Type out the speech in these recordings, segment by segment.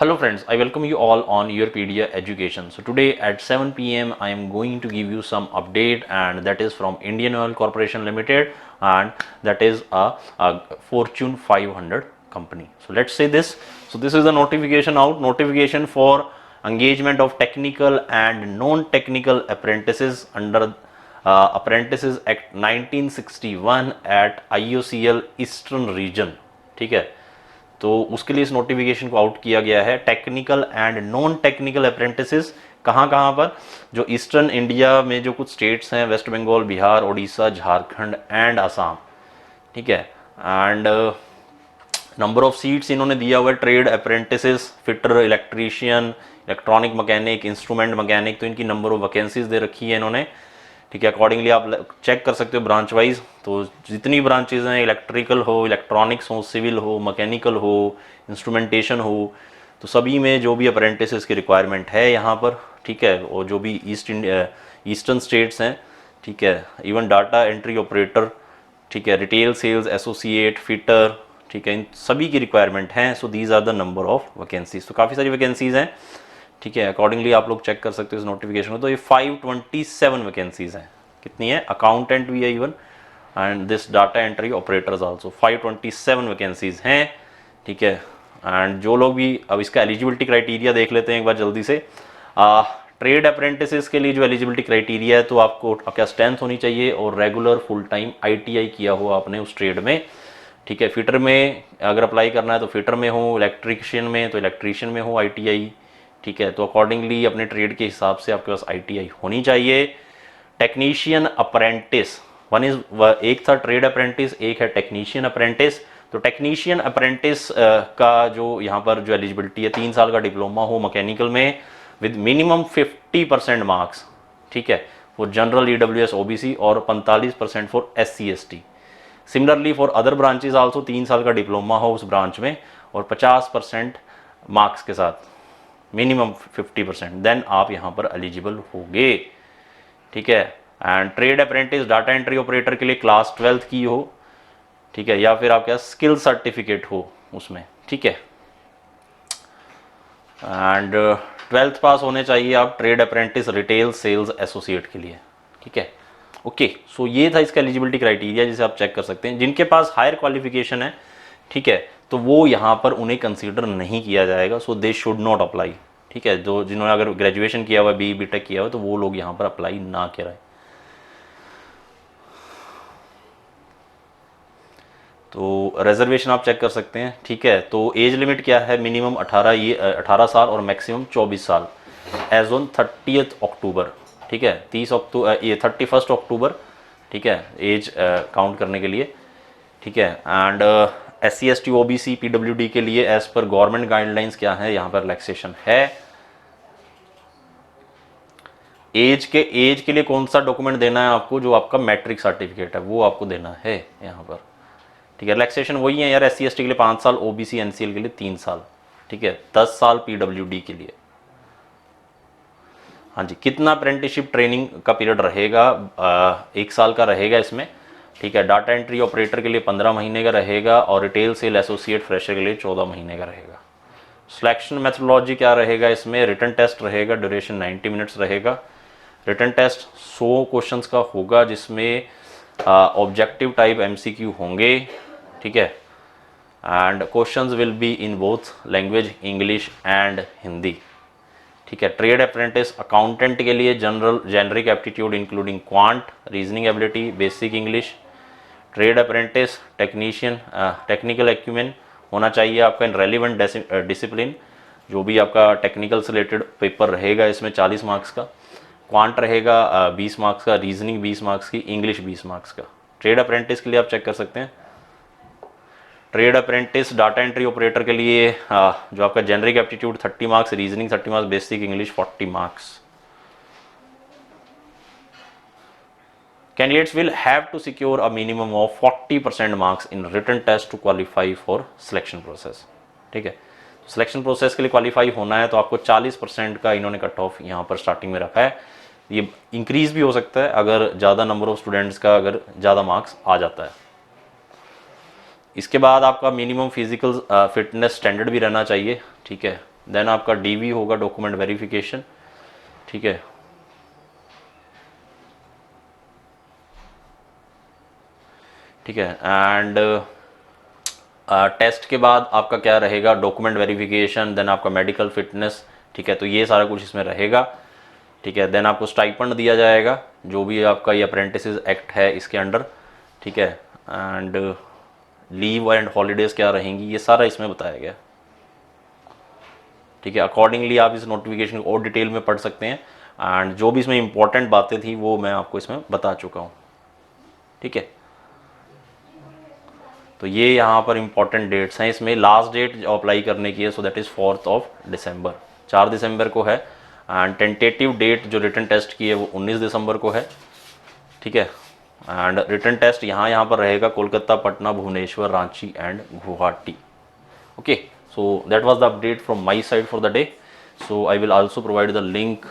Hello friends, I welcome you all on Europedia Education. So today at 7 p.m. I am going to give you some update, and that is from Indian Oil Corporation Limited, and that is a Fortune 500 company. So let's say this. So this is a notification out, notification for engagement of technical and non-technical apprentices under Apprentices Act 1961 at IOCL Eastern Region. ठीक है, तो उसके लिए इस notification को out किया गया है। Technical and non technical apprentices कहाँ कहाँ पर, जो ईस्टर्न इंडिया में जो कुछ स्टेट्स हैं, वेस्ट बंगाल, बिहार, उड़ीसा, झारखंड एंड असम। ठीक है, एंड नंबर ऑफ सीट्स इन्होंने दिया हुआ है trade apprentices, fitter, electrician, electronic mechanic, instrument mechanic, तो इनकी नंबर ऑफ वैकेंसीज दे रखी है इन्होंने। ठीक है, अकॉर्डिंगली आप चेक कर सकते हो ब्रांच वाइज। तो जितनी ब्रांचेज हैं, इलेक्ट्रिकल हो, इलेक्ट्रॉनिक्स हो, सिविल हो, मैकेनिकल हो, इंस्ट्रूमेंटेशन हो, तो सभी में जो भी अप्रेंटिसेस की रिक्वायरमेंट है यहाँ पर। ठीक है, और जो भी ईस्टर्न स्टेट्स हैं, ठीक है, इवन डाटा एंट्री ऑपरेटर, ठीक है, रिटेल सेल्स एसोसिएट, फिटर, ठीक है, इन सभी की रिक्वायरमेंट हैं। So these are the number of vacancies. तो काफ़ी सारी वैकेंसीज हैं। ठीक है, अकॉर्डिंगली आप लोग चेक कर सकते हो इस नोटिफिकेशन को। तो ये 527 वैकेंसीज हैं। कितनी है? अकाउंटेंट भी है even, and this data entry operators also. 527 vacancies हैं। ठीक है, एंड जो लोग भी, अब इसका एलिजिबिलिटी क्राइटेरिया देख लेते हैं एक बार जल्दी से। ट्रेड अप्रेंटिसेस के लिए जो एलिजिबिलिटी क्राइटेरिया है, तो आपको क्या स्ट्रेंथ होनी चाहिए और रेगुलर फुल टाइम ITI किया हुआ आपने उस ट्रेड में। ठीक है, फिटर में अगर अप्लाई करना है तो फिटर में हो, इलेक्ट्रिशियन में तो इलेक्ट्रिशियन में हो ITI। ठीक है, तो अकॉर्डिंगली अपने ट्रेड के हिसाब से आपके पास ITI होनी चाहिए। टेक्नीशियन अप्रेंटिस वन इज, एक था ट्रेड अप्रेंटिस, एक है टेक्नीशियन अप्रेंटिस। तो टेक्नीशियन अप्रेंटिस का जो यहाँ पर जो एलिजिबिलिटी है, 3 साल का डिप्लोमा हो मैकेनिकल में विद मिनिमम 50% मार्क्स। ठीक है, फॉर जनरल EWS OBC और 45% for SC ST। Similarly for other branches also 3 साल का डिप्लोमा हो उस ब्रांच में और 50% मार्क्स के साथ, मिनिमम 50%, देन आप यहाँ पर एलिजिबल होगे। ठीक है, and trade apprentice data entry operator के लिए क्लास 12th की हो। ठीक है, या फिर आपके पास स्किल सर्टिफिकेट हो उसमें। ठीक है, एंड 12th पास होने चाहिए आप trade apprentice retail sales associate के लिए। ठीक है, ओके। सो ये था इसका एलिजिबिलिटी क्राइटेरिया, जिसे आप चेक कर सकते हैं। जिनके पास हायर क्वालिफिकेशन है, ठीक है, तो वो यहाँ पर उन्हें कंसीडर नहीं किया जाएगा। सो दे शुड नॉट अप्लाई। ठीक है, जो जिन्होंने अगर ग्रेजुएशन किया हुआ है, BE BTech किया हुआ है, तो वो लोग यहाँ पर अप्लाई ना करें। तो रिजर्वेशन आप चेक कर सकते हैं। ठीक है, तो एज लिमिट क्या है? मिनिमम 18 साल और मैक्सिमम 24 साल एज ऑन 30 अक्टूबर। ठीक है, 31 अक्टूबर। ठीक है, एज काउंट करने के लिए। ठीक है, and SC ST OBC PWD के लिए एज पर गवर्नमेंट गाइडलाइंस क्या है, यहाँ पर रिलैक्सेशन है। एज के लिए कौन सा डॉक्यूमेंट देना है आपको? जो आपका मैट्रिक सर्टिफिकेट है वो आपको देना है यहाँ पर। ठीक है, रिलैक्सेशन वही है यार, SC ST के लिए 5 साल, OBC NCL के लिए 3 साल। ठीक है, 10 साल PWD के लिए। हाँ जी, कितना अप्रेंटिसशिप ट्रेनिंग का पीरियड रहेगा? 1 साल का रहेगा इसमें। ठीक है, डाटा एंट्री ऑपरेटर के लिए 15 महीने का रहेगा और रिटेल सेल एसोसिएट फ्रेशर के लिए 14 महीने का रहेगा। सिलेक्शन मेथोडोलॉजी क्या रहेगा इसमें? रिटन टेस्ट रहेगा, ड्यूरेशन 90 मिनट्स रहेगा। रिटन टेस्ट 100 क्वेश्चंस का होगा, जिसमें ऑब्जेक्टिव टाइप MCQ होंगे। ठीक है, and questions will be in both language, English and Hindi. ठीक है, ट्रेड अप्रेंटिस अकाउंटेंट के लिए generic aptitude including quant, reasoning ability, basic English. Trade apprentice technician technical acumen होना चाहिए आपका इन रेलिवेंट डिसिप्लिन। जो भी आपका टेक्निकल से रिलेटेड पेपर रहेगा, इसमें 40 मार्क्स का, क्वांट रहेगा 20 मार्क्स का, रीजनिंग 20 मार्क्स की, इंग्लिश 20 मार्क्स का। ट्रेड अप्रेंटिस के लिए आप चेक कर सकते हैं। Trade apprentice data entry operator के लिए जो आपका generic aptitude 30 marks, reasoning 30 marks, basic English 40 marks. Candidates will have to secure a minimum of 40% marks in written test to qualify for selection process। ठीक है, selection process के लिए qualify होना है तो आपको 40% का इन्होंने कट ऑफ यहाँ पर स्टार्टिंग में रखा है। ये इंक्रीज भी हो सकता है अगर ज़्यादा नंबर ऑफ स्टूडेंट्स का अगर ज़्यादा मार्क्स आ जाता है। इसके बाद आपका मिनिमम फिजिकल फिटनेस स्टैंडर्ड भी रहना चाहिए। ठीक है, देन आपका DV होगा, डॉक्यूमेंट वेरिफिकेशन, ठीक है। ठीक है, एंड टेस्ट के बाद आपका क्या रहेगा, डॉक्यूमेंट वेरिफिकेशन, देन आपका मेडिकल फिटनेस, ठीक है। तो ये सारा कुछ इसमें रहेगा, ठीक है। देन आपको स्टाइपेंड दिया जाएगा, जो भी आपका ये अप्रेंटिस एक्ट है इसके अंडर, ठीक है। एंड लीव एंड हॉलीडेज़ क्या रहेंगी, ये सारा इसमें बताया गया, ठीक है। अकॉर्डिंगली आप इस नोटिफिकेशन को और डिटेल में पढ़ सकते हैं, एंड जो भी इसमें इंपॉर्टेंट बातें थी वो मैं आपको इसमें बता चुका हूँ, ठीक है। तो ये यहाँ पर इंपॉर्टेंट डेट्स हैं। इसमें लास्ट डेट जो अप्लाई करने की है, सो दैट इज़ 4 दिसंबर, 4 दिसंबर को है। एंड टेंटेटिव डेट जो रिटन टेस्ट की है वो 19 दिसंबर को है, ठीक है। एंड रिटन टेस्ट यहाँ पर रहेगा Kolkata, Patna, Bhubaneswar, Ranchi and Guwahati, okay. So that was the update from my side for the day. So I will also provide the link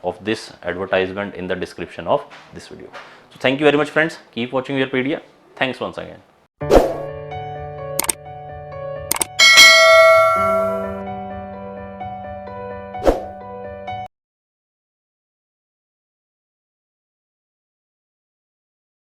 of this advertisement in the description of this video. So thank you very much friends. Keep watching Yourpedia. Thanks once again.